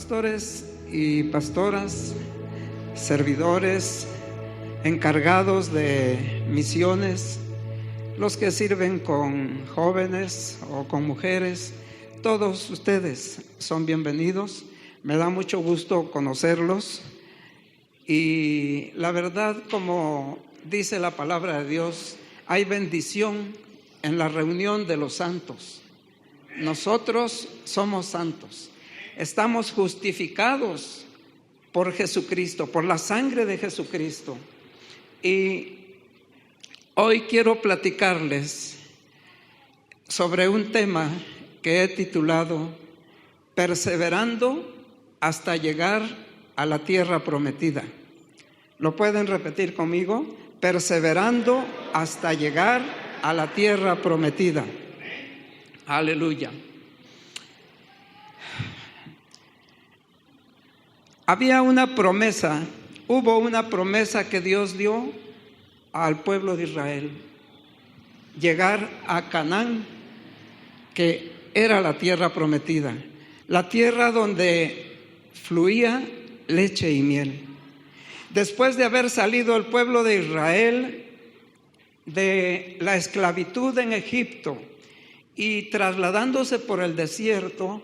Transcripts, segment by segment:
Pastores y pastoras, servidores, encargados de misiones, los que sirven con jóvenes o con mujeres, todos ustedes son bienvenidos. Me da mucho gusto conocerlos y la verdad, como dice la palabra de Dios, hay bendición en la reunión de los santos. Nosotros somos santos, estamos justificados por Jesucristo, por la sangre de Jesucristo. Y hoy quiero platicarles sobre un tema que he titulado Perseverando hasta llegar a la tierra prometida. ¿Lo pueden repetir conmigo? Perseverando hasta llegar a la tierra prometida. Aleluya. Hubo una promesa que Dios dio al pueblo de Israel: llegar a Canaán, que era la tierra prometida, la tierra donde fluía leche y miel. Después de haber salido el pueblo de Israel de la esclavitud en Egipto y trasladándose por el desierto,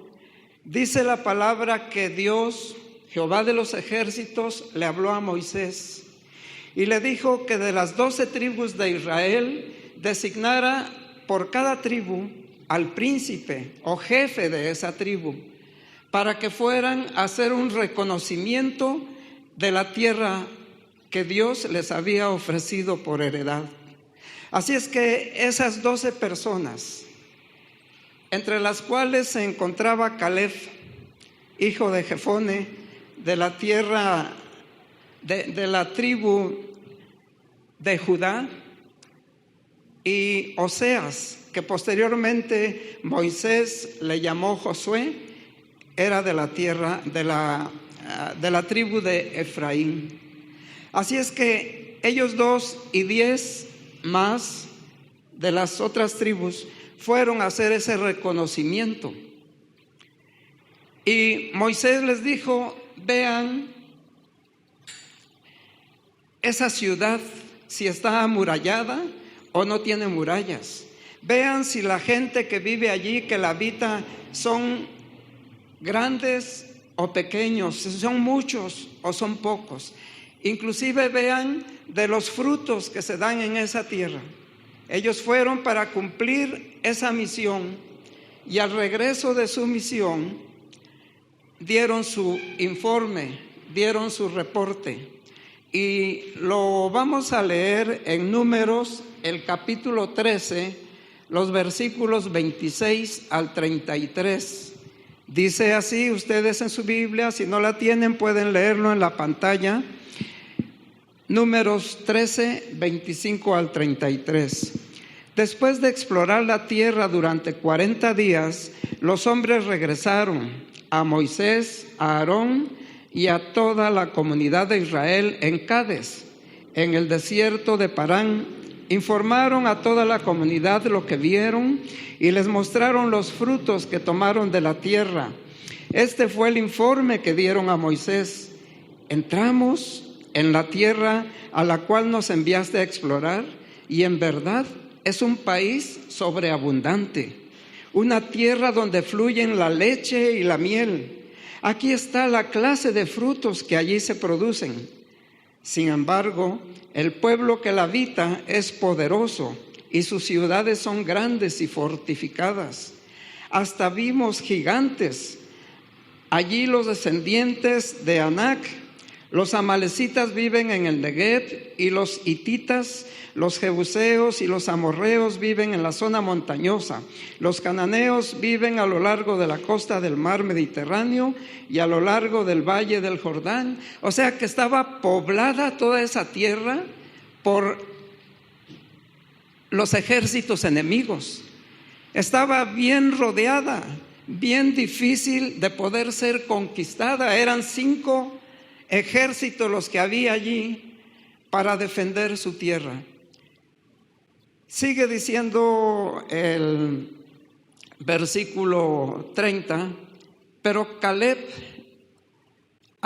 dice la palabra que Dios, Jehová de los ejércitos, le habló a Moisés y le dijo que de las 12 tribus de Israel designara por cada tribu al príncipe o jefe de esa tribu, para que fueran a hacer un reconocimiento de la tierra que Dios les había ofrecido por heredad. Así es que esas 12 personas, entre las cuales se encontraba Caleb, hijo de Jefone, de la tierra de la tribu de Judá, y Oseas, que posteriormente Moisés le llamó Josué, era de la tierra de la tribu de Efraín. Así es que ellos 2 y 10 más de las otras tribus fueron a hacer ese reconocimiento. Y Moisés les dijo: vean esa ciudad, si está amurallada o no tiene murallas. Vean si la gente que vive allí, que la habita, son grandes o pequeños, si son muchos o son pocos. Inclusive vean de los frutos que se dan en esa tierra. Ellos fueron para cumplir esa misión y al regreso de su misión dieron su informe, dieron su reporte. Y lo vamos a leer en Números, el capítulo 13, los versículos 26 al 33. Dice así, ustedes en su Biblia, si no la tienen, pueden leerlo en la pantalla. Números 13, 25 al 33. Después de explorar la tierra durante 40 días, los hombres regresaron a Moisés, a Aarón y a toda la comunidad de Israel en Cades, en el desierto de Parán. Informaron a toda la comunidad lo que vieron y les mostraron los frutos que tomaron de la tierra. Este fue el informe que dieron a Moisés: entramos en la tierra a la cual nos enviaste a explorar, y en verdad es un país sobreabundante, una tierra donde fluyen la leche y la miel. Aquí está la clase de frutos que allí se producen. Sin embargo, el pueblo que la habita es poderoso y sus ciudades son grandes y fortificadas. Hasta vimos gigantes. Allí los descendientes de Anac. Los amalecitas viven en el Negev, y los hititas, los jebuseos y los amorreos viven en la zona montañosa. Los cananeos viven a lo largo de la costa del mar Mediterráneo y a lo largo del valle del Jordán. O sea que estaba poblada toda esa tierra por los ejércitos enemigos. Estaba bien rodeada, bien difícil de poder ser conquistada. Eran 5 ejércitos los que había allí para defender su tierra. Sigue diciendo el versículo 30, pero Caleb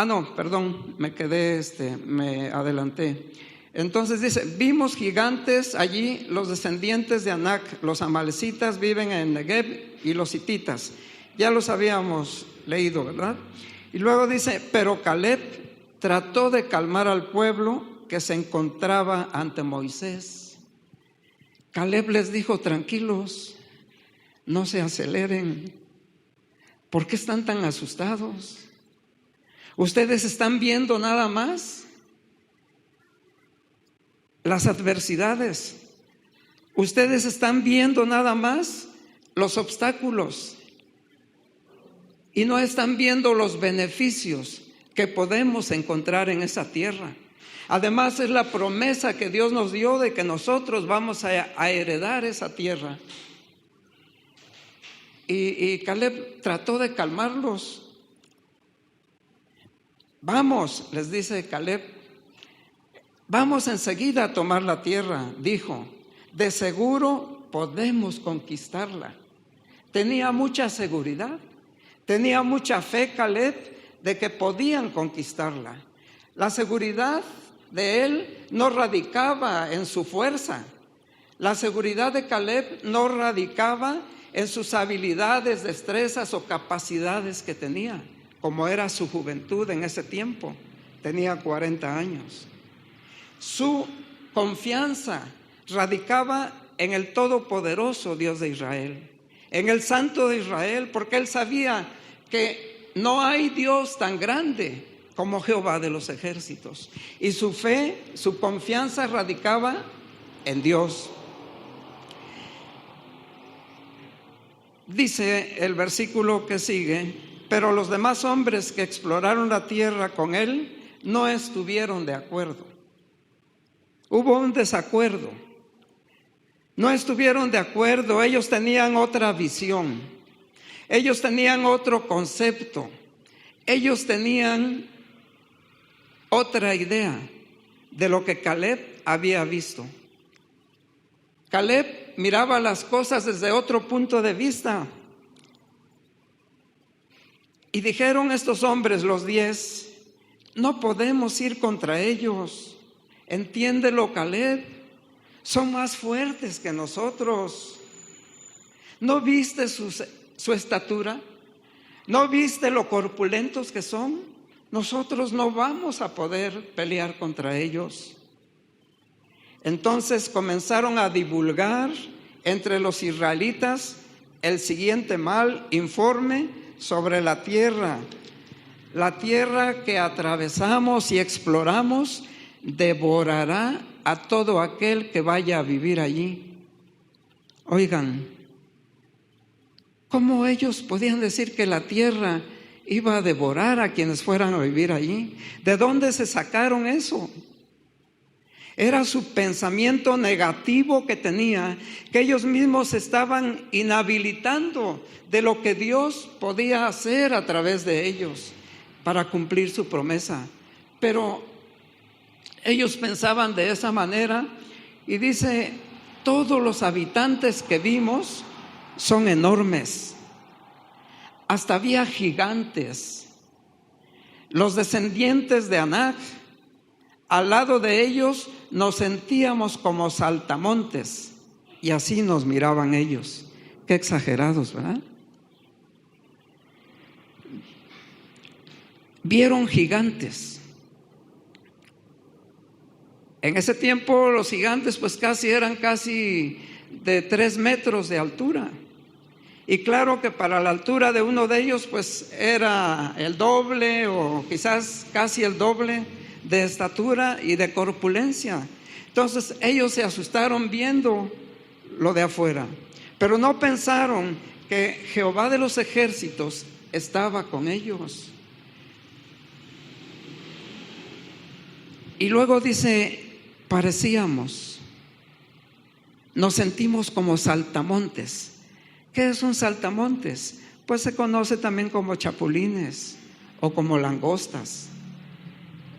No, perdón, me adelanté. Entonces dice, vimos gigantes allí, los descendientes de Anac, los amalecitas viven en Negev y los hititas. Ya los habíamos leído, ¿verdad? Y luego dice, pero Caleb trató de calmar al pueblo que se encontraba ante Moisés. Caleb les dijo, tranquilos, no se aceleren. ¿Por qué están tan asustados? ¿Ustedes están viendo nada más las adversidades? ¿Ustedes están viendo nada más los obstáculos? Y no están viendo los beneficios que podemos encontrar en esa tierra. Además, es la promesa que Dios nos dio de que nosotros vamos a heredar esa tierra. Y Caleb trató de calmarlos. Vamos, les dice Caleb, vamos enseguida a tomar la tierra, dijo. De seguro podemos conquistarla. Tenía mucha seguridad, tenía mucha fe Caleb de que podían conquistarla. La seguridad de él no radicaba en su fuerza. La seguridad de Caleb no radicaba en sus habilidades, destrezas o capacidades que tenía, como era su juventud en ese tiempo. Tenía 40 años. Su confianza radicaba en el todopoderoso Dios de Israel, en el Santo de Israel, porque él sabía que no hay Dios tan grande como Jehová de los ejércitos. Y su fe, su confianza radicaba en Dios. Dice el versículo que sigue, pero los demás hombres que exploraron la tierra con él no estuvieron de acuerdo. Hubo un desacuerdo. No estuvieron de acuerdo. Ellos tenían otra visión. Ellos tenían otro concepto. Ellos tenían otra idea de lo que Caleb había visto. Caleb miraba las cosas desde otro punto de vista. Y dijeron estos hombres, los 10, no podemos ir contra ellos. Entiéndelo, Caleb, son más fuertes que nosotros. ¿No viste su estatura? ¿No viste lo corpulentos que son? Nosotros no vamos a poder pelear contra ellos. Entonces comenzaron a divulgar entre los israelitas el siguiente mal informe sobre la tierra. La tierra que atravesamos y exploramos devorará a todo aquel que vaya a vivir allí. Oigan, ¿cómo ellos podían decir que la tierra iba a devorar a quienes fueran a vivir allí? ¿De dónde se sacaron eso? Era su pensamiento negativo que tenía, que ellos mismos estaban inhabilitando de lo que Dios podía hacer a través de ellos para cumplir su promesa. Pero ellos pensaban de esa manera y dice, todos los habitantes que vimos son enormes. Hasta había gigantes. Los descendientes de Anac, al lado de ellos nos sentíamos como saltamontes y así nos miraban ellos. Qué exagerados, ¿verdad? Vieron gigantes. En ese tiempo los gigantes pues eran casi de 3 metros de altura. Y claro que para la altura de uno de ellos pues era el doble o quizás casi el doble de estatura y de corpulencia. Entonces ellos se asustaron viendo lo de afuera, pero no pensaron que Jehová de los ejércitos estaba con ellos. Y luego dice, nos sentimos como saltamontes. ¿Qué es un saltamontes? Pues se conoce también como chapulines o como langostas.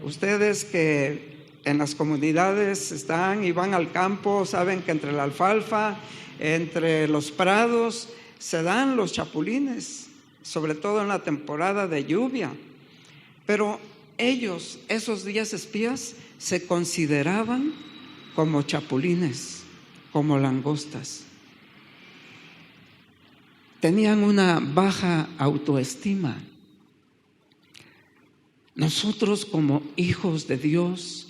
Ustedes que en las comunidades están y van al campo, saben que entre la alfalfa, entre los prados, se dan los chapulines, sobre todo en la temporada de lluvia. Pero ellos, esos 10 espías, se consideraban como chapulines, como langostas. Tenían una baja autoestima. Nosotros, como hijos de Dios,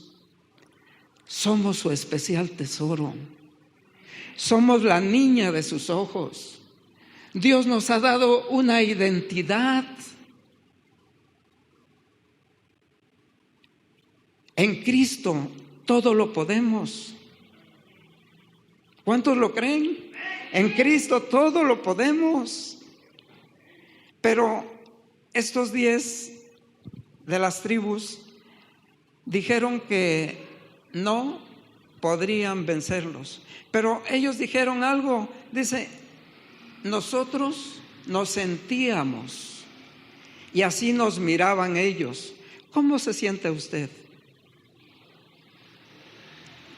somos su especial tesoro. Somos la niña de sus ojos. Dios nos ha dado una identidad. En Cristo todo lo podemos. ¿Cuántos lo creen? En Cristo todo lo podemos. Pero estos 10 de las tribus dijeron que no podrían vencerlos. Pero ellos dijeron algo, dice, nosotros nos sentíamos y así nos miraban ellos. ¿Cómo se siente usted?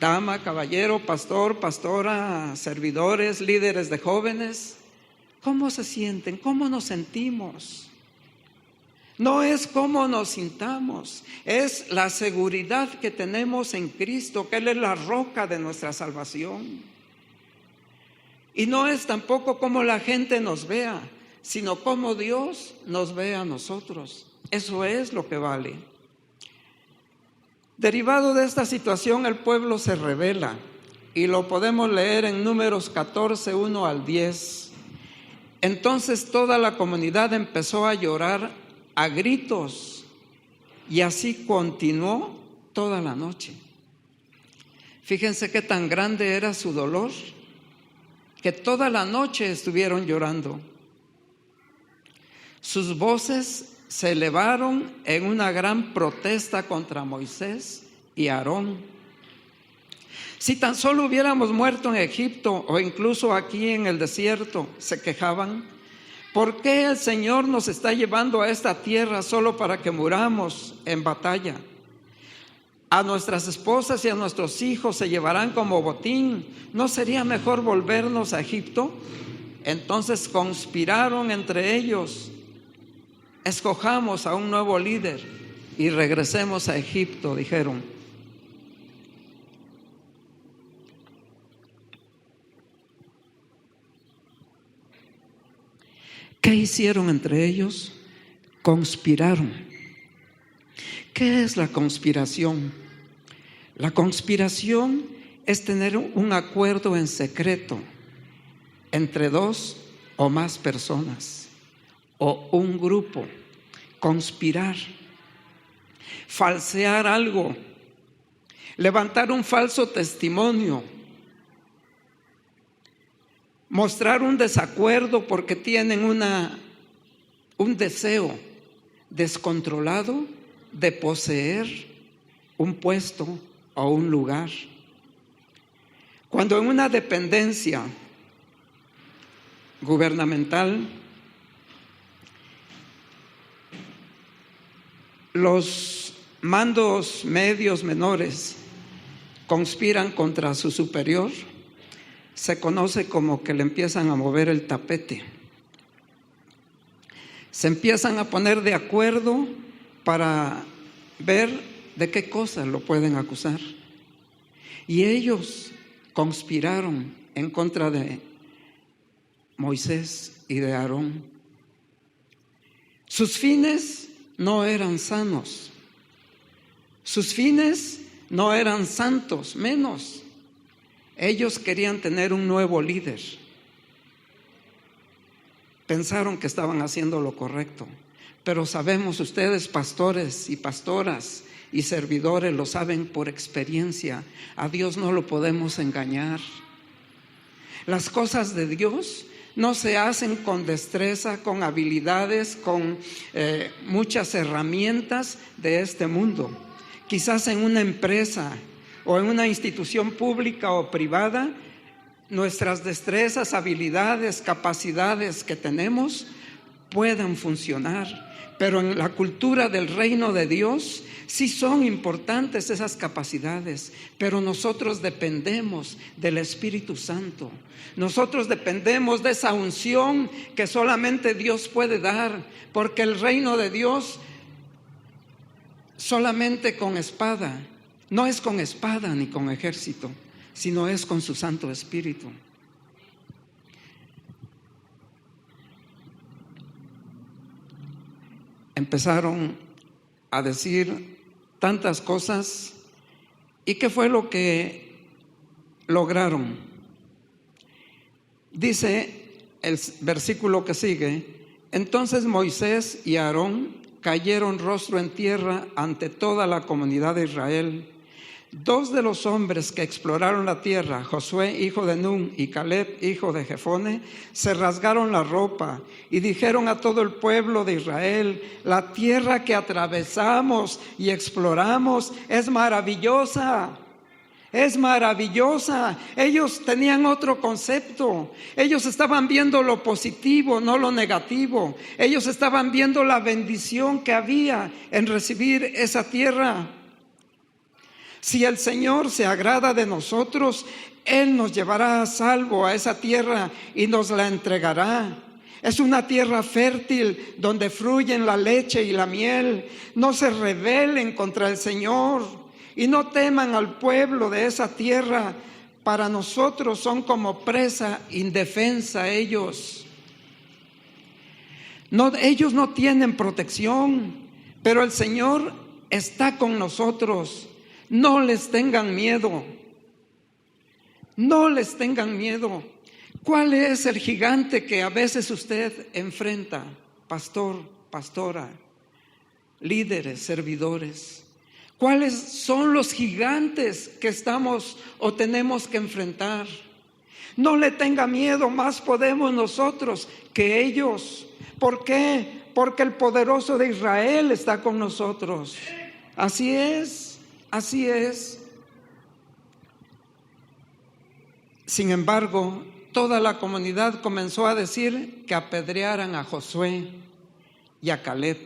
Dama, caballero, pastor, pastora, servidores, líderes de jóvenes, ¿cómo se sienten? ¿Cómo nos sentimos? No es cómo nos sintamos, es la seguridad que tenemos en Cristo, que Él es la roca de nuestra salvación. Y no es tampoco cómo la gente nos vea, sino cómo Dios nos ve a nosotros. Eso es lo que vale. Derivado de esta situación, el pueblo se rebela, y lo podemos leer en Números 14, 1 al 10. Entonces toda la comunidad empezó a llorar a gritos, y así continuó toda la noche. Fíjense qué tan grande era su dolor, que toda la noche estuvieron llorando. Sus voces se elevaron en una gran protesta contra Moisés y Aarón. Si tan solo hubiéramos muerto en Egipto o incluso aquí en el desierto, se quejaban. ¿Por qué el Señor nos está llevando a esta tierra solo para que muramos en batalla? A nuestras esposas y a nuestros hijos se llevarán como botín. ¿No sería mejor volvernos a Egipto? Entonces conspiraron entre ellos. Escojamos a un nuevo líder y regresemos a Egipto, dijeron. ¿Qué hicieron entre ellos? Conspiraron. ¿Qué es la conspiración? La conspiración es tener un acuerdo en secreto entre 2 o más personas o un grupo. Conspirar, falsear algo, levantar un falso testimonio, mostrar un desacuerdo porque tienen un deseo descontrolado de poseer un puesto o un lugar. Cuando en una dependencia gubernamental los mandos medios menores conspiran contra su superior, se conoce como que le empiezan a mover el tapete. Se empiezan a poner de acuerdo para ver de qué cosas lo pueden acusar. Y ellos conspiraron en contra de Moisés y de Aarón. Sus fines no eran sanos. Sus fines no eran santos, menos. Ellos querían tener un nuevo líder. Pensaron que estaban haciendo lo correcto, pero sabemos, ustedes pastores y pastoras y servidores lo saben por experiencia, a Dios no lo podemos engañar. Las cosas de Dios no se hacen con destreza, con habilidades, con muchas herramientas de este mundo. Quizás en una empresa o en una institución pública o privada, nuestras destrezas, habilidades, capacidades que tenemos puedan funcionar. Pero en la cultura del reino de Dios sí son importantes esas capacidades, pero nosotros dependemos del Espíritu Santo. Nosotros dependemos de esa unción que solamente Dios puede dar, porque el reino de Dios solamente con espada. No es con espada ni con ejército, sino es con su Santo Espíritu. Empezaron a decir tantas cosas. ¿Y qué fue lo que lograron? Dice el versículo que sigue: entonces Moisés y Aarón cayeron rostro en tierra ante toda la comunidad de Israel. Dos de los hombres que exploraron la tierra, Josué hijo de Nun y Caleb hijo de Jefone, se rasgaron la ropa y dijeron a todo el pueblo de Israel: la tierra que atravesamos y exploramos es maravillosa. Es maravillosa. Ellos tenían otro concepto. Ellos estaban viendo lo positivo, no lo negativo. Ellos estaban viendo la bendición que había en recibir esa tierra. Si el Señor se agrada de nosotros, Él nos llevará a salvo a esa tierra y nos la entregará. Es una tierra fértil donde fluyen la leche y la miel. No se rebelen contra el Señor y no teman al pueblo de esa tierra. Para nosotros son como presa indefensa ellos. Ellos no tienen protección, pero el Señor está con nosotros. No les tengan miedo. No les tengan miedo. ¿Cuál es el gigante que a veces usted enfrenta, pastor, pastora, líderes, servidores? ¿Cuáles son los gigantes que estamos o tenemos que enfrentar? No le tenga miedo, más podemos nosotros que ellos. ¿Por qué? Porque el poderoso de Israel está con nosotros. Así es. Así es. Sin embargo, toda la comunidad comenzó a decir que apedrearan a Josué y a Caleb.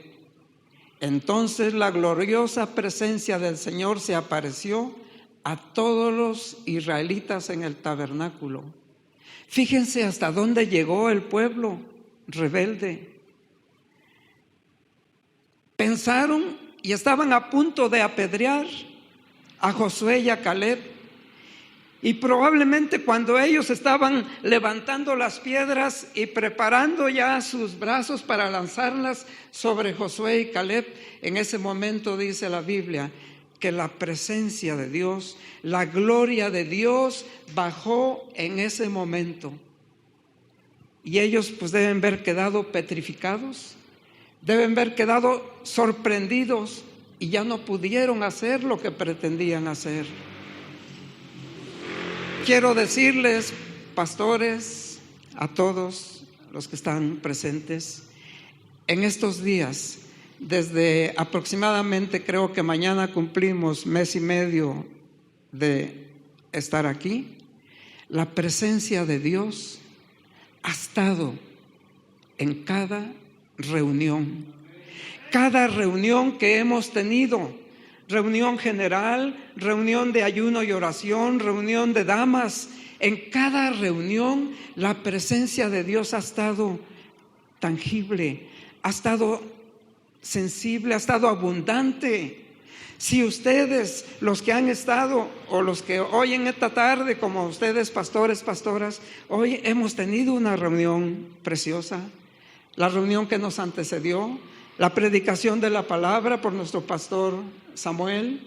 Entonces la gloriosa presencia del Señor se apareció a todos los israelitas en el tabernáculo. Fíjense hasta dónde llegó el pueblo rebelde. Pensaron y estaban a punto de apedrear a Josué y a Caleb, y probablemente cuando ellos estaban levantando las piedras y preparando ya sus brazos para lanzarlas sobre Josué y Caleb, en ese momento dice la Biblia que la presencia de Dios, la gloria de Dios bajó en ese momento, y ellos pues deben haber quedado petrificados, deben haber quedado sorprendidos, y ya no pudieron hacer lo que pretendían hacer. Quiero decirles, pastores, a todos los que están presentes, en estos días, desde aproximadamente, creo que mañana cumplimos mes y medio de estar aquí, la presencia de Dios ha estado en cada reunión. Cada reunión que hemos tenido, reunión general, reunión de ayuno y oración, reunión de damas, en cada reunión la presencia de Dios ha estado tangible, ha estado sensible, ha estado abundante. Si ustedes, los que han estado o los que hoy en esta tarde, como ustedes pastores, pastoras, hoy hemos tenido una reunión preciosa, la reunión que nos antecedió, la predicación de la palabra por nuestro pastor Samuel,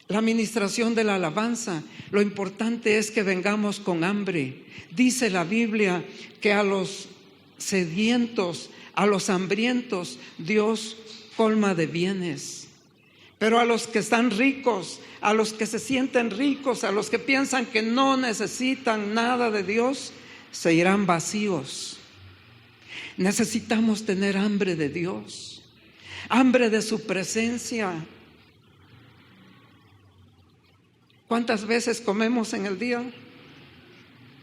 la administración de la alabanza. Lo importante es que vengamos con hambre. Dice la Biblia que a los sedientos, a los hambrientos, Dios colma de bienes. Pero a los que están ricos, a los que se sienten ricos, a los que piensan que no necesitan nada de Dios, se irán vacíos. Necesitamos tener hambre de Dios, hambre de su presencia. ¿Cuántas veces comemos en el día?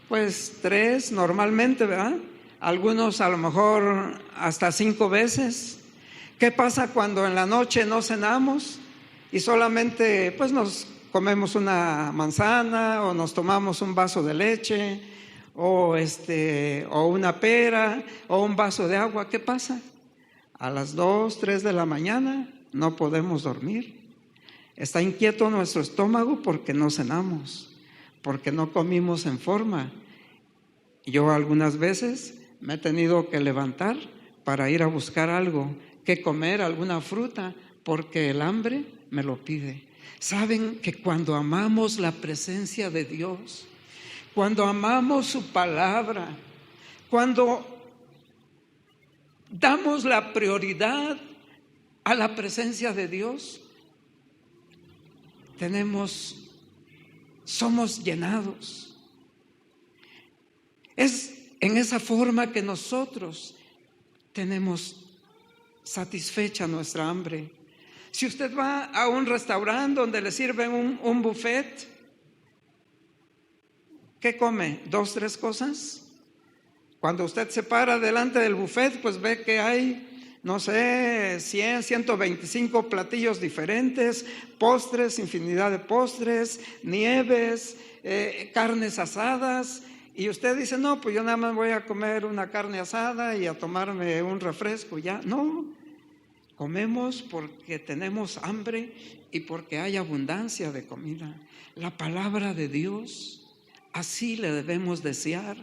Pues 3 normalmente, ¿verdad? Algunos a lo mejor hasta 5 veces. ¿Qué pasa cuando en la noche no cenamos y solamente pues nos comemos una manzana o nos tomamos un vaso de leche o una pera o un vaso de agua? ¿Qué pasa? A las 2, 3 de la mañana no podemos dormir. Está inquieto nuestro estómago porque no cenamos, porque no comimos en forma. Yo algunas veces me he tenido que levantar para ir a buscar algo que comer, alguna fruta, porque el hambre me lo pide. Saben que cuando amamos la presencia de Dios, cuando amamos su palabra, cuando damos la prioridad a la presencia de Dios, somos llenados. Es en esa forma que nosotros tenemos satisfecha nuestra hambre. Si usted va a un restaurante donde le sirven un buffet, ¿qué come? ¿2, 3 cosas? Cuando usted se para delante del buffet, pues ve que hay, no sé, 100, 125 platillos diferentes, postres, infinidad de postres, nieves, carnes asadas. Y usted dice, no, pues yo nada más voy a comer una carne asada y a tomarme un refresco, ya. No, comemos porque tenemos hambre y porque hay abundancia de comida. La palabra de Dios, así le debemos desear.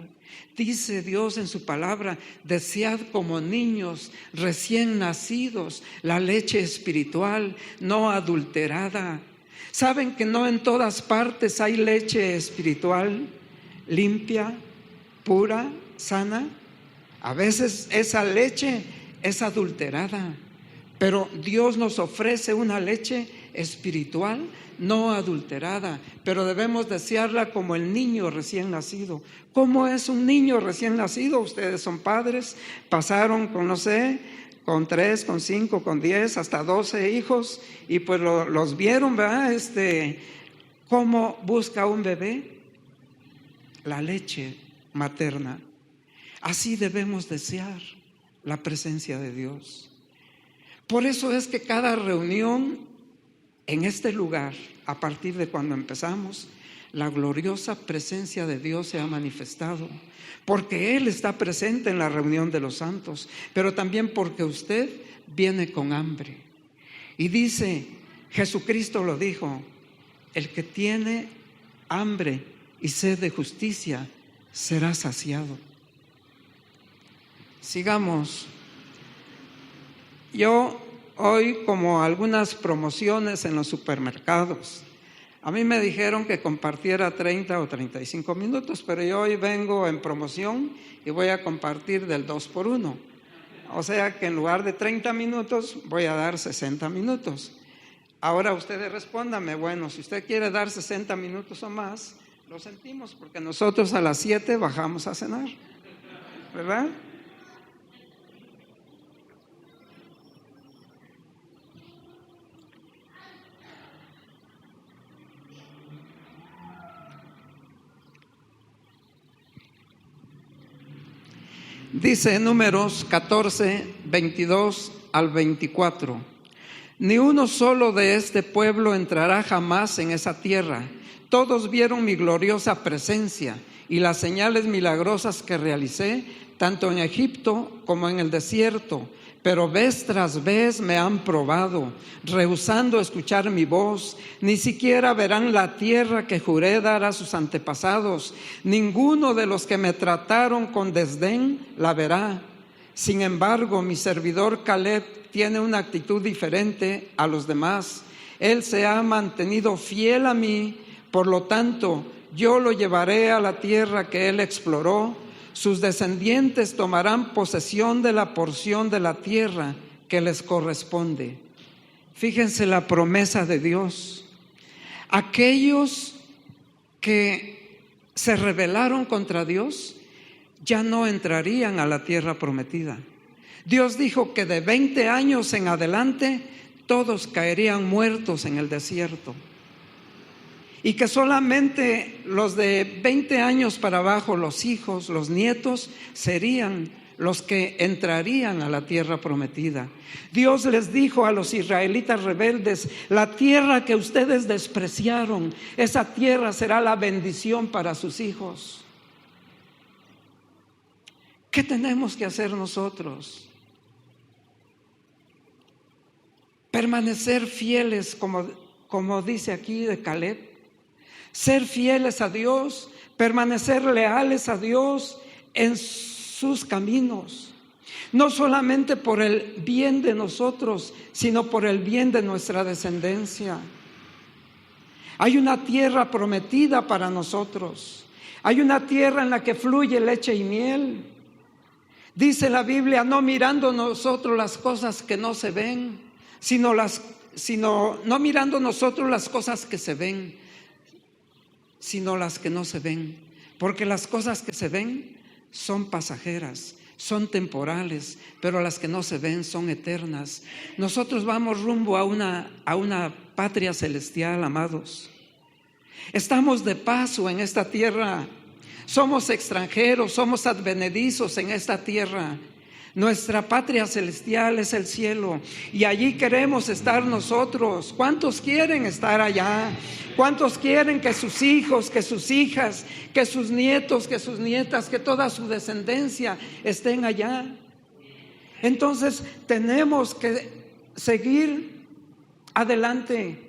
Dice Dios en su palabra, desead como niños recién nacidos la leche espiritual no adulterada. ¿Saben que no en todas partes hay leche espiritual limpia, pura, sana? A veces esa leche es adulterada, pero Dios nos ofrece una leche espiritual no adulterada, pero debemos desearla como el niño recién nacido. ¿Cómo es un niño recién nacido? Ustedes son padres, pasaron con, no sé, con 3, con 5, con 10, hasta 12 hijos, y pues los vieron, ¿verdad? ¿Cómo busca un bebé? La leche materna. Así debemos desear la presencia de Dios. Por eso es que cada reunión en este lugar, a partir de cuando empezamos, la gloriosa presencia de Dios se ha manifestado, porque Él está presente en la reunión de los santos, pero también porque usted viene con hambre. Y dice, Jesucristo lo dijo, el que tiene hambre y sed de justicia será saciado. Sigamos. Yo hoy, como algunas promociones en los supermercados, a mí me dijeron que compartiera 30 o 35 minutos, pero yo hoy vengo en promoción y voy a compartir del 2 por 1. O sea que en lugar de 30 minutos voy a dar 60 minutos. Ahora ustedes respóndanme, bueno, si usted quiere dar 60 minutos o más, lo sentimos, porque nosotros a las 7 bajamos a cenar, ¿verdad? Dice Números 14, 22 al 24: ni uno solo de este pueblo entrará jamás en esa tierra. Todos vieron mi gloriosa presencia y las señales milagrosas que realicé, tanto en Egipto como en el desierto. Pero vez tras vez me han probado, rehusando escuchar mi voz. Ni siquiera verán la tierra que juré dar a sus antepasados. Ninguno de los que me trataron con desdén la verá. Sin embargo, mi servidor Caleb tiene una actitud diferente a los demás. Él se ha mantenido fiel a mí, por lo tanto, yo lo llevaré a la tierra que él exploró. Sus descendientes tomarán posesión de la porción de la tierra que les corresponde. Fíjense la promesa de Dios. Aquellos que se rebelaron contra Dios ya no entrarían a la tierra prometida. Dios dijo que de 20 años en adelante todos caerían muertos en el desierto, y que solamente los de 20 años para abajo, los hijos, los nietos, serían los que entrarían a la tierra prometida. Dios les dijo a los israelitas rebeldes: la tierra que ustedes despreciaron, esa tierra será la bendición para sus hijos. ¿Qué tenemos que hacer nosotros? permanecer fieles, como dice aquí de Caleb, ser fieles a Dios, permanecer leales a Dios en sus caminos, no solamente por el bien de nosotros, sino por el bien de nuestra descendencia. Hay una tierra prometida para nosotros, hay una tierra en la que fluye leche y miel. Dice la Biblia, no mirando nosotros las cosas que no se ven, sino no mirando nosotros las cosas que se ven, sino las que no se ven, porque las cosas que se ven son pasajeras, son temporales, pero las que no se ven son eternas. Nosotros vamos rumbo a una patria celestial, amados. Estamos de paso en esta tierra, somos extranjeros, somos advenedizos en esta tierra. Nuestra patria celestial es el cielo y allí queremos estar nosotros. ¿Cuántos quieren estar allá? ¿Cuántos quieren que sus hijos, que sus hijas, que sus nietos, que sus nietas, que toda su descendencia estén allá? Entonces tenemos que seguir adelante.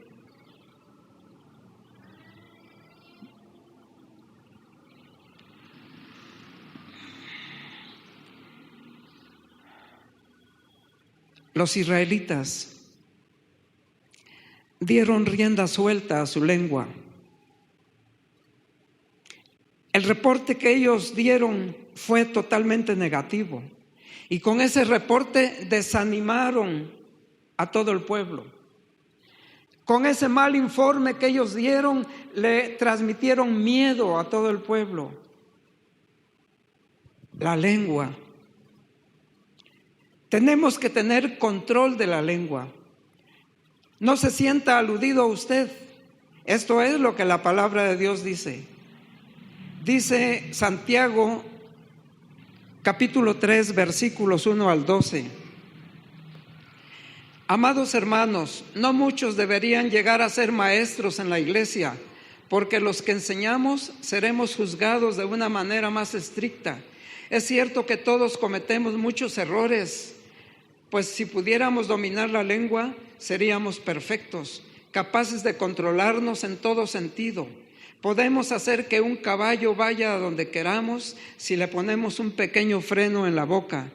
Los israelitas dieron rienda suelta a su lengua. El reporte que ellos dieron fue totalmente negativo y con ese reporte desanimaron a todo el pueblo. Con ese mal informe que ellos dieron, le transmitieron miedo a todo el pueblo. La lengua. Tenemos que tener control de la lengua. No se sienta aludido a usted. Esto es lo que la palabra de Dios dice. Dice Santiago, capítulo 3, versículos 1 al 12. Amados hermanos, no muchos deberían llegar a ser maestros en la iglesia, porque los que enseñamos seremos juzgados de una manera más estricta. Es cierto que todos cometemos muchos errores, pues si pudiéramos dominar la lengua, seríamos perfectos, capaces de controlarnos en todo sentido. Podemos hacer que un caballo vaya a donde queramos si le ponemos un pequeño freno en la boca.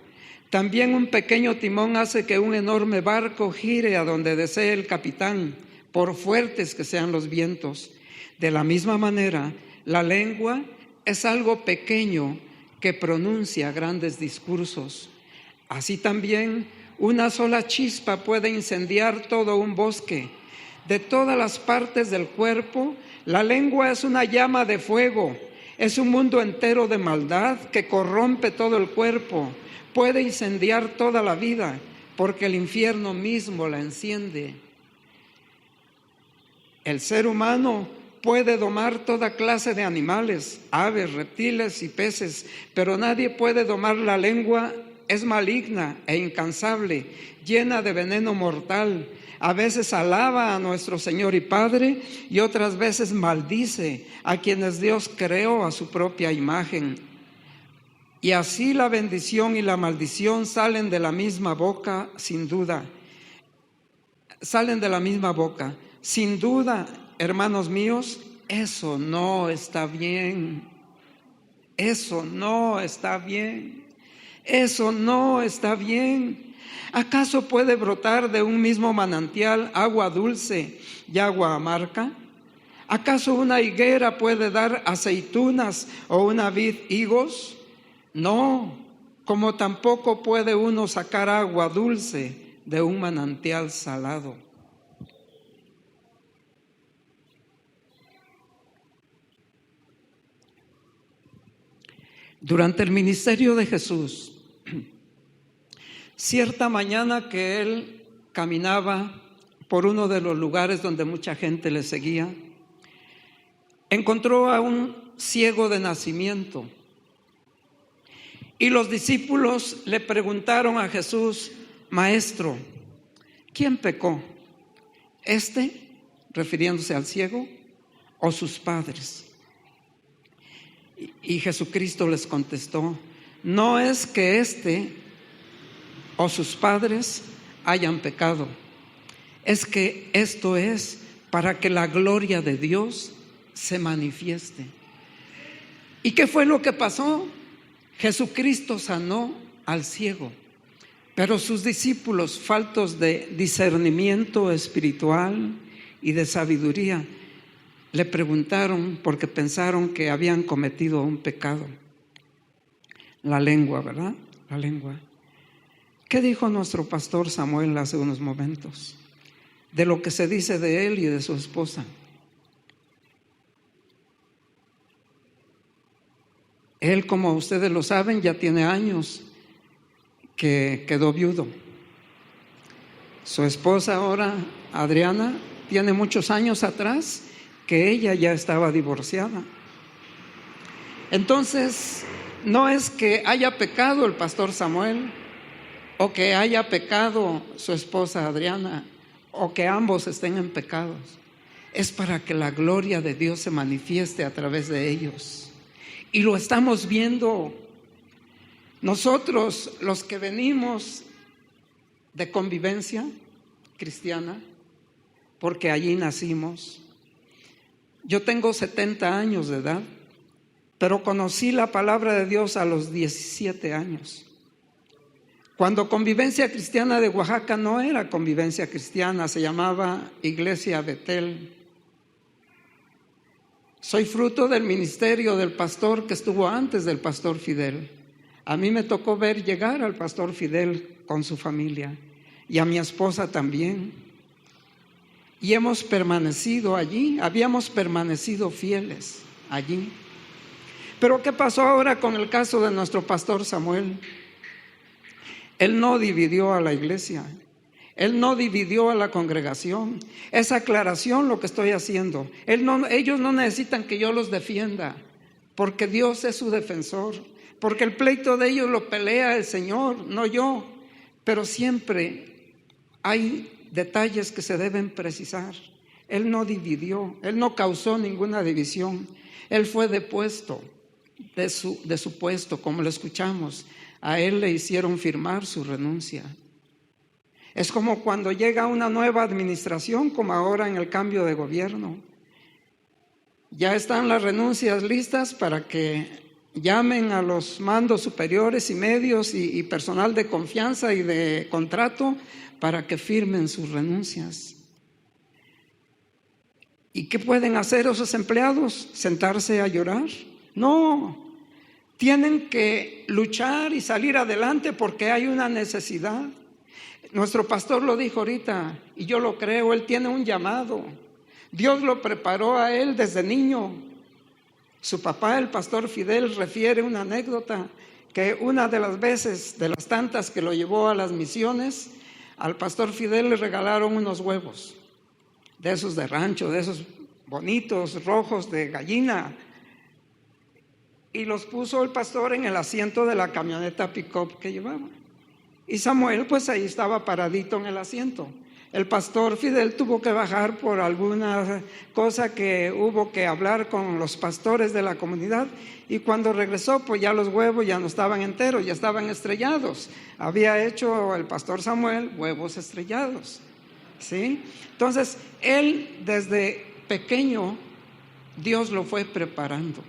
También un pequeño timón hace que un enorme barco gire a donde desee el capitán, por fuertes que sean los vientos. De la misma manera, la lengua es algo pequeño que pronuncia grandes discursos. Así también, una sola chispa puede incendiar todo un bosque. De todas las partes del cuerpo, la lengua es una llama de fuego, es un mundo entero de maldad que corrompe todo el cuerpo, puede incendiar toda la vida, porque el infierno mismo la enciende. El ser humano puede domar toda clase de animales, aves, reptiles y peces, pero nadie puede domar la lengua. Es maligna e incansable, llena de veneno mortal. A veces alaba a nuestro Señor y Padre y otras veces maldice a quienes Dios creó a su propia imagen. Y así la bendición y la maldición salen de la misma boca, sin duda. Salen de la misma boca. Sin duda, hermanos míos, eso no está bien. Eso no está bien. Eso no está bien. ¿Acaso puede brotar de un mismo manantial agua dulce y agua amarga? ¿Acaso una higuera puede dar aceitunas o una vid higos? No, como tampoco puede uno sacar agua dulce de un manantial salado. Durante el ministerio de Jesús, cierta mañana que él caminaba por uno de los lugares donde mucha gente le seguía, encontró a un ciego de nacimiento. Y los discípulos le preguntaron a Jesús: Maestro, ¿quién pecó? ¿Este, refiriéndose al ciego, o sus padres? Y Jesucristo les contestó: no es que este o sus padres hayan pecado, es que esto es para que la gloria de Dios se manifieste. ¿Y qué fue lo que pasó? Jesucristo sanó al ciego, pero sus discípulos, faltos de discernimiento espiritual y de sabiduría, le preguntaron porque pensaron que habían cometido un pecado. La lengua, ¿verdad? La lengua. ¿Qué dijo nuestro pastor Samuel hace unos momentos? De lo que se dice de él y de su esposa. Él, como ustedes lo saben, ya tiene años que quedó viudo. Su esposa ahora, Adriana, tiene muchos años atrás que ella ya estaba divorciada. Entonces, no es que haya pecado el pastor Samuel o que haya pecado su esposa Adriana o que ambos estén en pecados. Es para que la gloria de Dios se manifieste a través de ellos. Y lo estamos viendo nosotros, los que venimos de convivencia cristiana, porque allí nacimos. Yo tengo 70 años de edad, pero conocí la palabra de Dios a los 17 años. Cuando Convivencia Cristiana de Oaxaca no era Convivencia Cristiana, se llamaba Iglesia Betel. Soy fruto del ministerio del pastor que estuvo antes del pastor Fidel. A mí me tocó ver llegar al pastor Fidel con su familia y a mi esposa también. Y hemos permanecido allí, habíamos permanecido fieles allí. Pero ¿qué pasó ahora con el caso de nuestro pastor Samuel? Él no dividió a la iglesia. Él no dividió a la congregación. Es aclaración lo que estoy haciendo. Ellos no necesitan que yo los defienda, porque Dios es su defensor, porque el pleito de ellos lo pelea el Señor, no yo. Pero siempre hay detalles que se deben precisar. Él no dividió, Él no causó ninguna división. Él fue depuesto de su puesto, como lo escuchamos. A Él le hicieron firmar su renuncia. Es como cuando llega una nueva administración, como ahora en el cambio de gobierno. Ya están las renuncias listas para que llamen a los mandos superiores y medios y personal de confianza y de contrato para que firmen sus renuncias. ¿Y qué pueden hacer esos empleados? ¿Sentarse a llorar? No, tienen que luchar y salir adelante porque hay una necesidad. Nuestro pastor lo dijo ahorita y yo lo creo, él tiene un llamado. Dios lo preparó a él desde niño. Su papá, el pastor Fidel, refiere una anécdota que una de las veces, de las tantas que lo llevó a las misiones, al pastor Fidel le regalaron unos huevos, de esos de rancho, de esos bonitos, rojos, de gallina. Y los puso el pastor en el asiento de la camioneta pick-up que llevaba. Y Samuel pues ahí estaba paradito en el asiento. El pastor Fidel tuvo que bajar por alguna cosa que hubo que hablar con los pastores de la comunidad, y cuando regresó pues ya los huevos ya no estaban enteros, ya estaban estrellados. Había hecho el pastor Samuel huevos estrellados, ¿sí? Entonces él desde pequeño Dios lo fue preparando,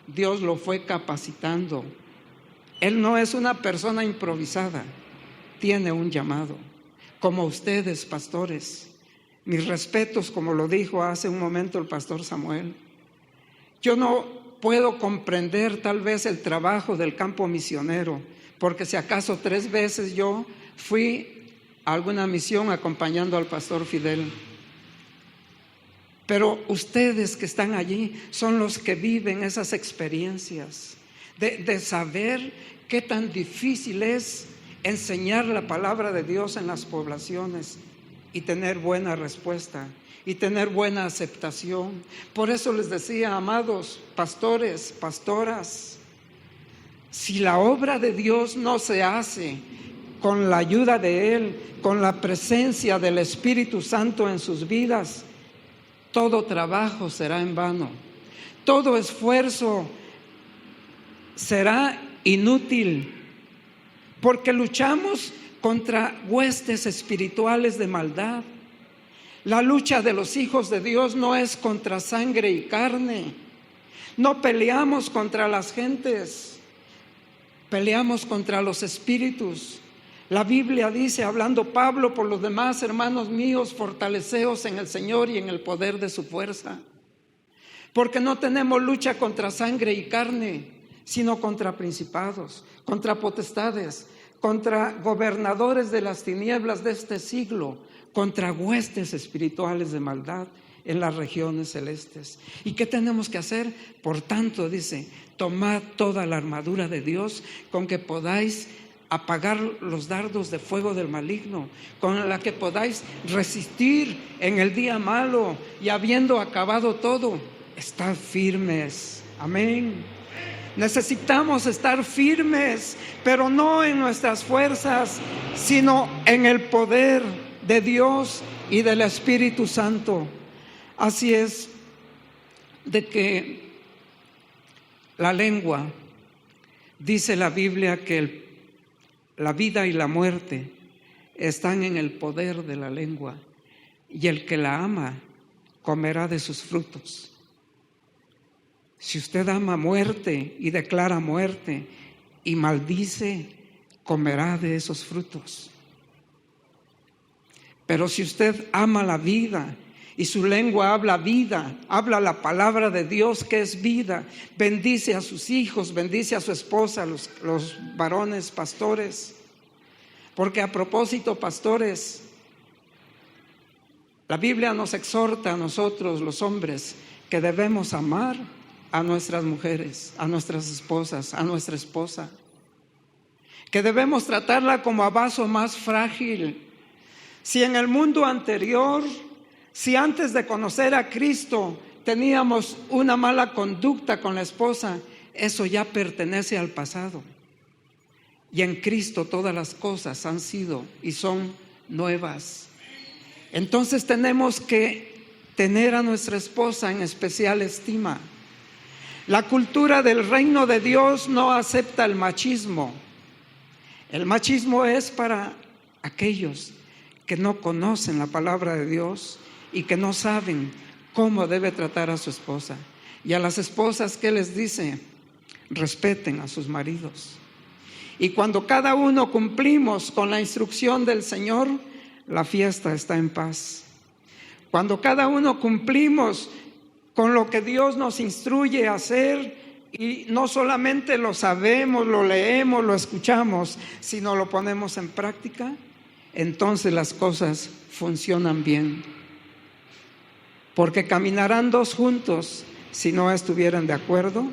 Dios lo fue capacitando. Él no es una persona improvisada, tiene un llamado. Como ustedes, pastores, mis respetos, como lo dijo hace un momento el pastor Samuel. Yo no puedo comprender tal vez el trabajo del campo misionero, porque si acaso 3 veces yo fui a alguna misión acompañando al pastor Fidel. Pero ustedes que están allí son los que viven esas experiencias de saber qué tan difícil es enseñar la palabra de Dios en las poblaciones y tener buena respuesta y tener buena aceptación. Por eso les decía, amados pastores, pastoras, si la obra de Dios no se hace con la ayuda de Él, con la presencia del Espíritu Santo en sus vidas, todo trabajo será en vano, todo esfuerzo será inútil, porque luchamos contra huestes espirituales de maldad. La lucha de los hijos de Dios no es contra sangre y carne. No peleamos contra las gentes, peleamos contra los espíritus. La Biblia dice, hablando Pablo: por los demás, hermanos míos, fortaleceos en el Señor y en el poder de su fuerza. Porque no tenemos lucha contra sangre y carne, sino contra principados, contra potestades, contra gobernadores de las tinieblas de este siglo, contra huestes espirituales de maldad en las regiones celestes. ¿Y qué tenemos que hacer? Por tanto, dice, tomad toda la armadura de Dios, con que podáis apagar los dardos de fuego del maligno, con la que podáis resistir en el día malo, y habiendo acabado todo, estad firmes. Amén. Necesitamos estar firmes, pero no en nuestras fuerzas, sino en el poder de Dios y del Espíritu Santo. Así es de que la lengua, dice la Biblia que la vida y la muerte están en el poder de la lengua, y el que la ama comerá de sus frutos. Si usted ama muerte y declara muerte y maldice, comerá de esos frutos. Pero si usted ama la vida y su lengua habla vida, habla la palabra de Dios que es vida, bendice a sus hijos, bendice a su esposa, los varones pastores. Porque a propósito, pastores, la Biblia nos exhorta a nosotros, los hombres, que debemos amar a nuestras mujeres, a nuestras esposas, a nuestra esposa, que debemos tratarla como a vaso más frágil. Si en el mundo anterior, si antes de conocer a Cristo teníamos una mala conducta con la esposa, eso ya pertenece al pasado. Y en Cristo todas las cosas han sido y son nuevas. Entonces tenemos que tener a nuestra esposa en especial estima. La cultura del reino de Dios no acepta el machismo. El machismo es para aquellos que no conocen la palabra de Dios y que no saben cómo debe tratar a su esposa. Y a las esposas, ¿qué les dice? Respeten a sus maridos. Y cuando cada uno cumplimos con la instrucción del Señor, la fiesta está en paz. Cuando cada uno cumplimos con lo que Dios nos instruye a hacer, y no solamente lo sabemos, lo leemos, lo escuchamos, sino lo ponemos en práctica, entonces las cosas funcionan bien. Porque caminarán dos juntos si no estuvieran de acuerdo,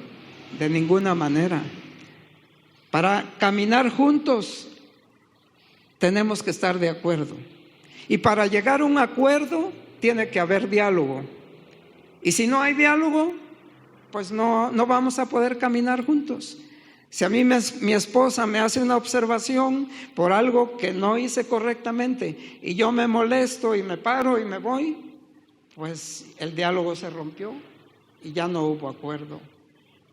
de ninguna manera. Para caminar juntos tenemos que estar de acuerdo. Y para llegar a un acuerdo tiene que haber diálogo. Y si no hay diálogo, pues no vamos a poder caminar juntos. Si a mí mi esposa me hace una observación por algo que no hice correctamente y yo me molesto y me paro y me voy, pues el diálogo se rompió y ya no hubo acuerdo.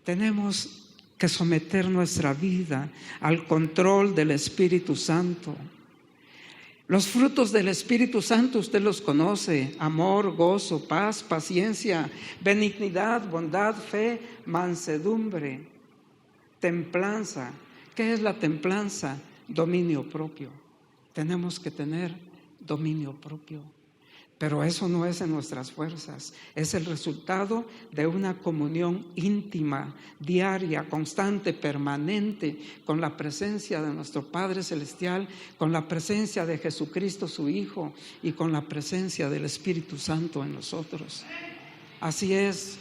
Tenemos que someter nuestra vida al control del Espíritu Santo. Los frutos del Espíritu Santo usted los conoce: amor, gozo, paz, paciencia, benignidad, bondad, fe, mansedumbre, templanza. ¿Qué es la templanza? Dominio propio. Tenemos que tener dominio propio. Pero eso no es en nuestras fuerzas, es el resultado de una comunión íntima, diaria, constante, permanente, con la presencia de nuestro Padre Celestial, con la presencia de Jesucristo su Hijo y con la presencia del Espíritu Santo en nosotros. Así es,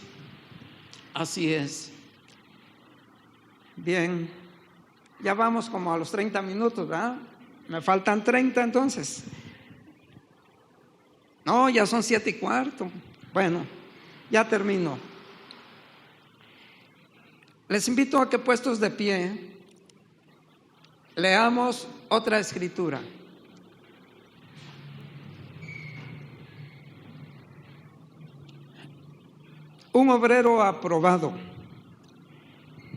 así es. Bien, ya vamos como a los 30 minutos, ¿verdad? Me faltan 30 entonces. No, ya son 7:15. Bueno, ya termino. Les invito a que, puestos de pie, leamos otra escritura. Un obrero aprobado.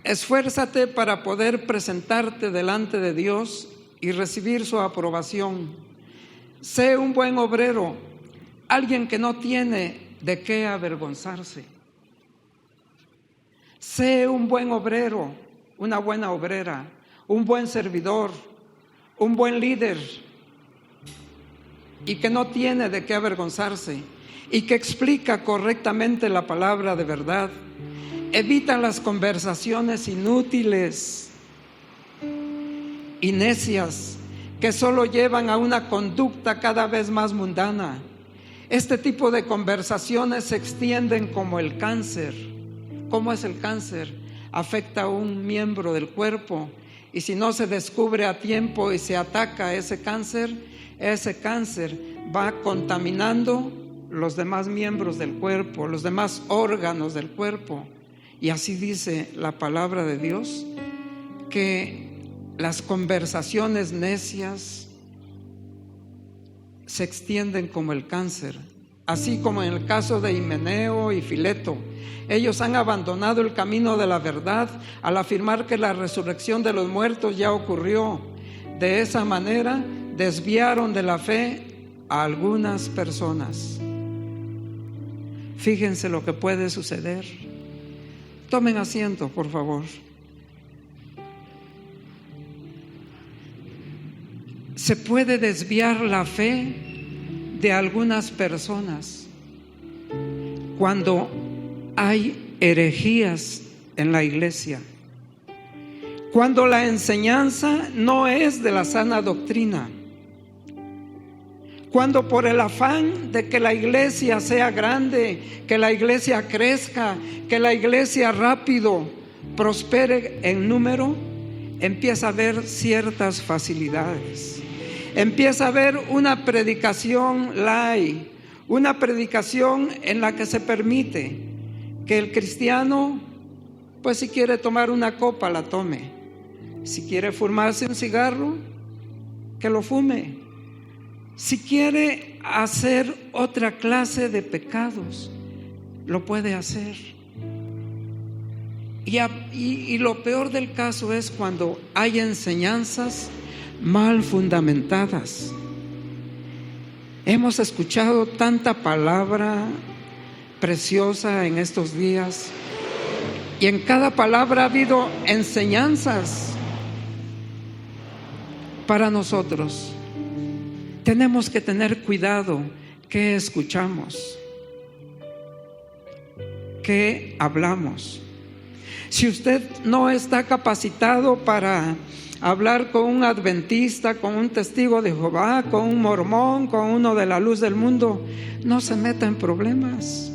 Esfuérzate para poder presentarte delante de Dios y recibir su aprobación. Sé un buen obrero, alguien que no tiene de qué avergonzarse. Sé un buen obrero, una buena obrera, un buen servidor, un buen líder, y que no tiene de qué avergonzarse, y que explica correctamente la palabra de verdad. Evita las conversaciones inútiles y necias que solo llevan a una conducta cada vez más mundana. Este tipo de conversaciones se extienden como el cáncer. ¿Cómo es el cáncer? Afecta a un miembro del cuerpo, y si no se descubre a tiempo y se ataca ese cáncer va contaminando los demás miembros del cuerpo, los demás órganos del cuerpo. Y así dice la palabra de Dios, que las conversaciones necias se extienden como el cáncer, así como en el caso de Himeneo y Fileto. Ellos han abandonado el camino de la verdad al afirmar que la resurrección de los muertos ya ocurrió. De esa manera desviaron de la fe a algunas personas. Fíjense lo que puede suceder. Tomen asiento, por favor. Se puede desviar la fe de algunas personas cuando hay herejías en la iglesia, cuando la enseñanza no es de la sana doctrina, cuando por el afán de que la iglesia sea grande, que la iglesia crezca, que la iglesia rápido prospere en número, empieza a haber ciertas facilidades. Empieza a haber una predicación light, una predicación en la que se permite que el cristiano, pues si quiere tomar una copa, la tome. Si quiere fumarse un cigarro, que lo fume. Si quiere hacer otra clase de pecados, lo puede hacer. Y lo peor del caso es cuando hay enseñanzas mal fundamentadas. Hemos escuchado tanta palabra preciosa en estos días, y en cada palabra ha habido enseñanzas para nosotros. Tenemos que tener cuidado qué escuchamos, qué hablamos. Si usted no está capacitado para hablar con un adventista, con un testigo de Jehová, con un mormón, con uno de la luz del mundo, no se meta en problemas,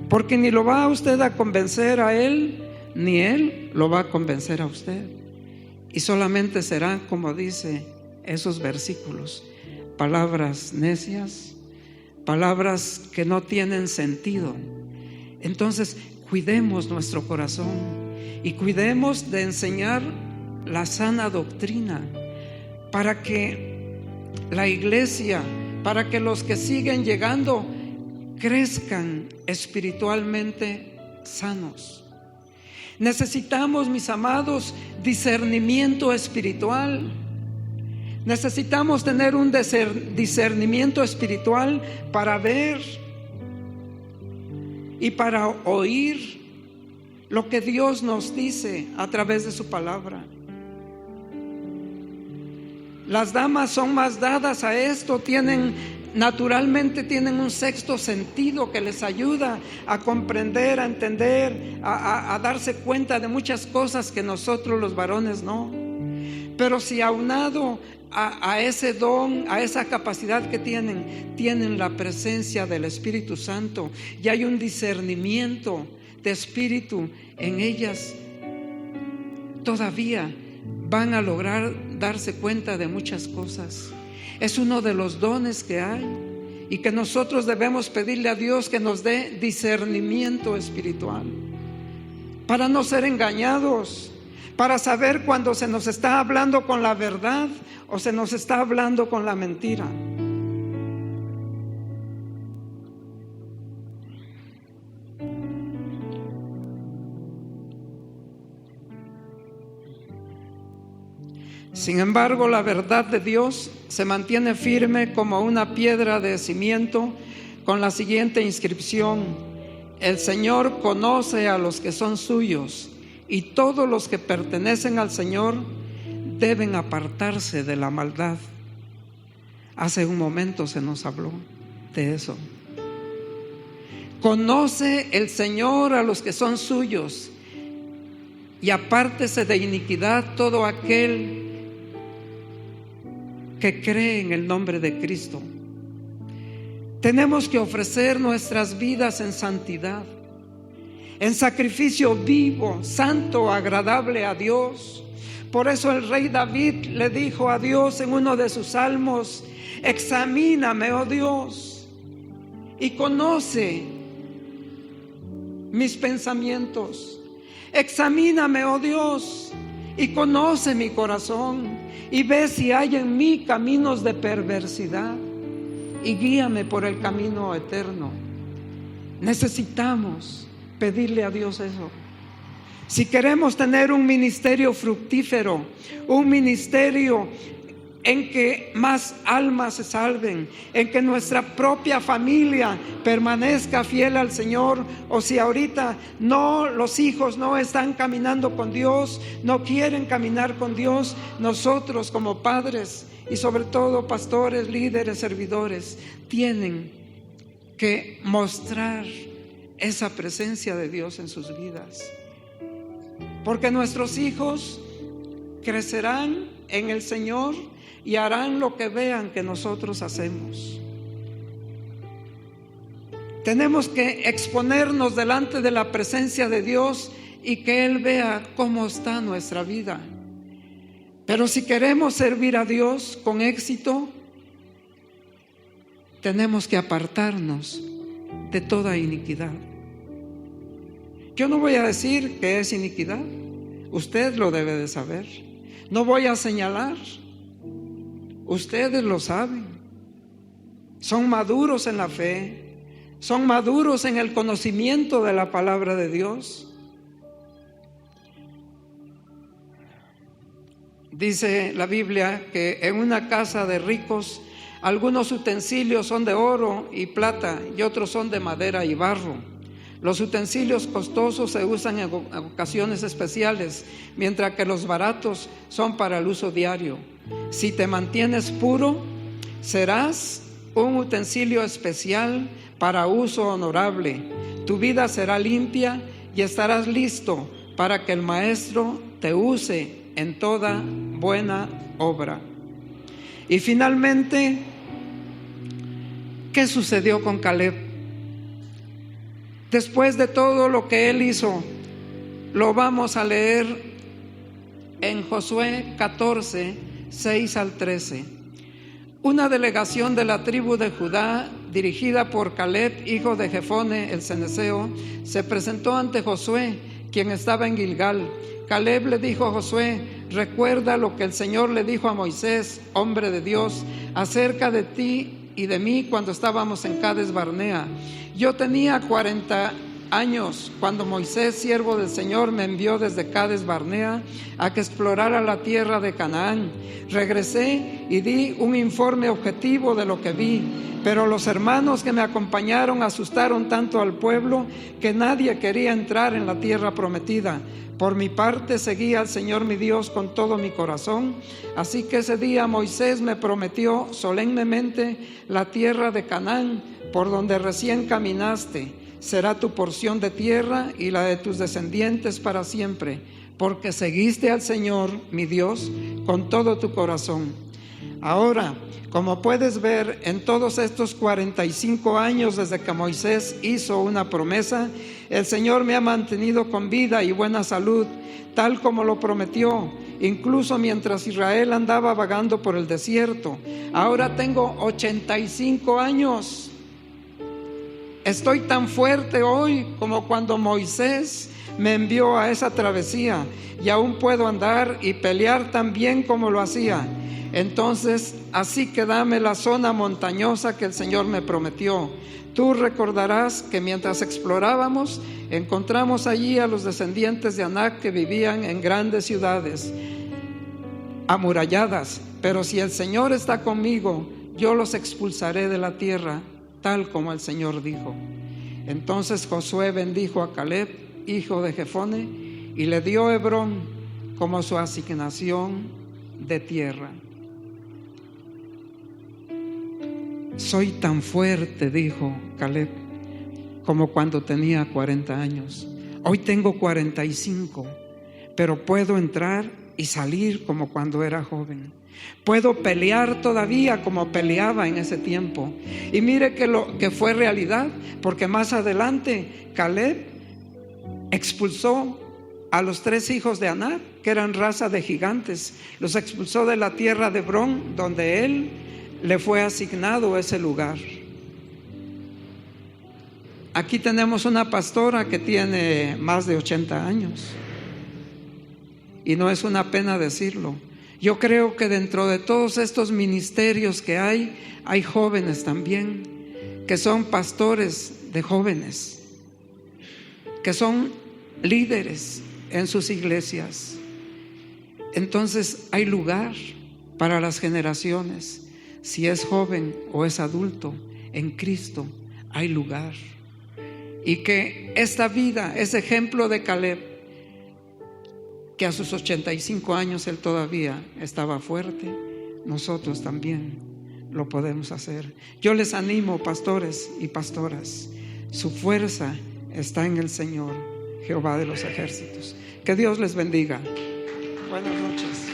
porque ni lo va a usted a convencer a él, ni él lo va a convencer a usted. Y solamente serán, como dice esos versículos, palabras necias, palabras que no tienen sentido. Entonces, cuidemos nuestro corazón y cuidemos de enseñar la sana doctrina, para que la iglesia, para que los que siguen llegando crezcan espiritualmente sanos. Necesitamos, mis amados, discernimiento espiritual. Necesitamos tener un discernimiento espiritual para ver y para oír lo que Dios nos dice a través de su palabra. Las damas son más dadas a esto, naturalmente tienen un sexto sentido que les ayuda a comprender, a entender, a darse cuenta de muchas cosas que nosotros los varones no. Pero si aunado a ese don, a esa capacidad que tienen la presencia del Espíritu Santo, y hay un discernimiento de espíritu en ellas, todavía van a lograr darse cuenta de muchas cosas. Es uno de los dones que hay, y que nosotros debemos pedirle a Dios que nos dé discernimiento espiritual para no ser engañados, para saber cuando se nos está hablando con la verdad o se nos está hablando con la mentira. Sin embargo, la verdad de Dios se mantiene firme como una piedra de cimiento con la siguiente inscripción: el Señor conoce a los que son suyos, y todos los que pertenecen al Señor deben apartarse de la maldad. Hace un momento se nos habló de eso. Conoce el Señor a los que son suyos, y apártese de iniquidad todo aquel que cree en el nombre de Cristo. Tenemos que ofrecer nuestras vidas en santidad, en sacrificio vivo, santo, agradable a Dios. Por eso el rey David le dijo a Dios en uno de sus salmos: examíname, oh Dios, y conoce mis pensamientos. Examíname, oh Dios, y conoce mi corazón, y ve si hay en mí caminos de perversidad, y guíame por el camino eterno. Necesitamos pedirle a Dios eso. Si queremos tener un ministerio fructífero, un ministerio en que más almas se salven, en que nuestra propia familia permanezca fiel al Señor, o si ahorita los hijos no están caminando con Dios, no quieren caminar con Dios, nosotros como padres y sobre todo pastores, líderes, servidores, tienen que mostrar esa presencia de Dios en sus vidas, porque nuestros hijos crecerán en el Señor y harán lo que vean que nosotros hacemos. Tenemos que exponernos delante de la presencia de Dios y que Él vea cómo está nuestra vida. Pero si queremos servir a Dios con éxito, tenemos que apartarnos de toda iniquidad. Yo no voy a decir que es iniquidad, usted lo debe de saber. No voy a señalar, ustedes lo saben. Son maduros en la fe, son maduros en el conocimiento de la palabra de Dios. Dice la Biblia que en una casa de ricos algunos utensilios son de oro y plata y otros son de madera y barro. Los utensilios costosos se usan en ocasiones especiales, mientras que los baratos son para el uso diario. Si te mantienes puro, serás un utensilio especial para uso honorable. Tu vida será limpia y estarás listo para que el Maestro te use en toda buena obra. Y finalmente, ¿qué sucedió con Caleb? Después de todo lo que él hizo, lo vamos a leer en Josué 14, 6 al 13. Una delegación de la tribu de Judá, dirigida por Caleb, hijo de Jefone el cenezeo, se presentó ante Josué, quien estaba en Gilgal. Caleb le dijo a Josué: recuerda lo que el Señor le dijo a Moisés, hombre de Dios, acerca de ti y de mí cuando estábamos en Cades Barnea. Yo tenía 40 años cuando Moisés, siervo del Señor, me envió desde Cades Barnea a que explorara la tierra de Canaán. Regresé y di un informe objetivo de lo que vi, pero los hermanos que me acompañaron asustaron tanto al pueblo que nadie quería entrar en la tierra prometida. Por mi parte seguí al Señor mi Dios con todo mi corazón, así que ese día Moisés me prometió solemnemente la tierra de Canaán, por donde recién caminaste. Será tu porción de tierra y la de tus descendientes para siempre, porque seguiste al Señor mi Dios con todo tu corazón. Ahora, como puedes ver, en todos estos 45 años desde que Moisés hizo una promesa, el Señor me ha mantenido con vida y buena salud, tal como lo prometió, incluso mientras Israel andaba vagando por el desierto. Ahora tengo 85 años. Estoy tan fuerte hoy como cuando Moisés me envió a esa travesía, y aún puedo andar y pelear tan bien como lo hacía. Entonces, así que dame la zona montañosa que el Señor me prometió. Tú recordarás que mientras explorábamos, encontramos allí a los descendientes de Anac que vivían en grandes ciudades. amuralladas, pero si el Señor está conmigo, yo los expulsaré de la tierra, tal como el Señor dijo. Entonces Josué bendijo a Caleb, hijo de Jefone, y le dio Hebrón como su asignación de tierra. Soy tan fuerte, dijo Caleb, como cuando tenía 40 años. Hoy tengo 45, pero puedo entrar y salir como cuando era joven. Puedo pelear todavía como peleaba en ese tiempo. Y mire que lo que fue realidad, porque más adelante Caleb expulsó a los 3 hijos de Anak, que eran raza de gigantes. Los expulsó de la tierra de Hebrón, donde él le fue asignado ese lugar. Aquí tenemos una pastora que tiene más de 80 años. Y no es una pena decirlo. Yo creo que dentro de todos estos ministerios que hay jóvenes también, que son pastores de jóvenes, que son líderes en sus iglesias. Entonces hay lugar para las generaciones. Si es joven o es adulto, en Cristo hay lugar. Y que esta vida es ejemplo de Caleb, que a sus 85 años él todavía estaba fuerte. Nosotros también lo podemos hacer. Yo les animo, pastores y pastoras, su fuerza está en el Señor, Jehová de los ejércitos. Que Dios les bendiga. Buenas noches.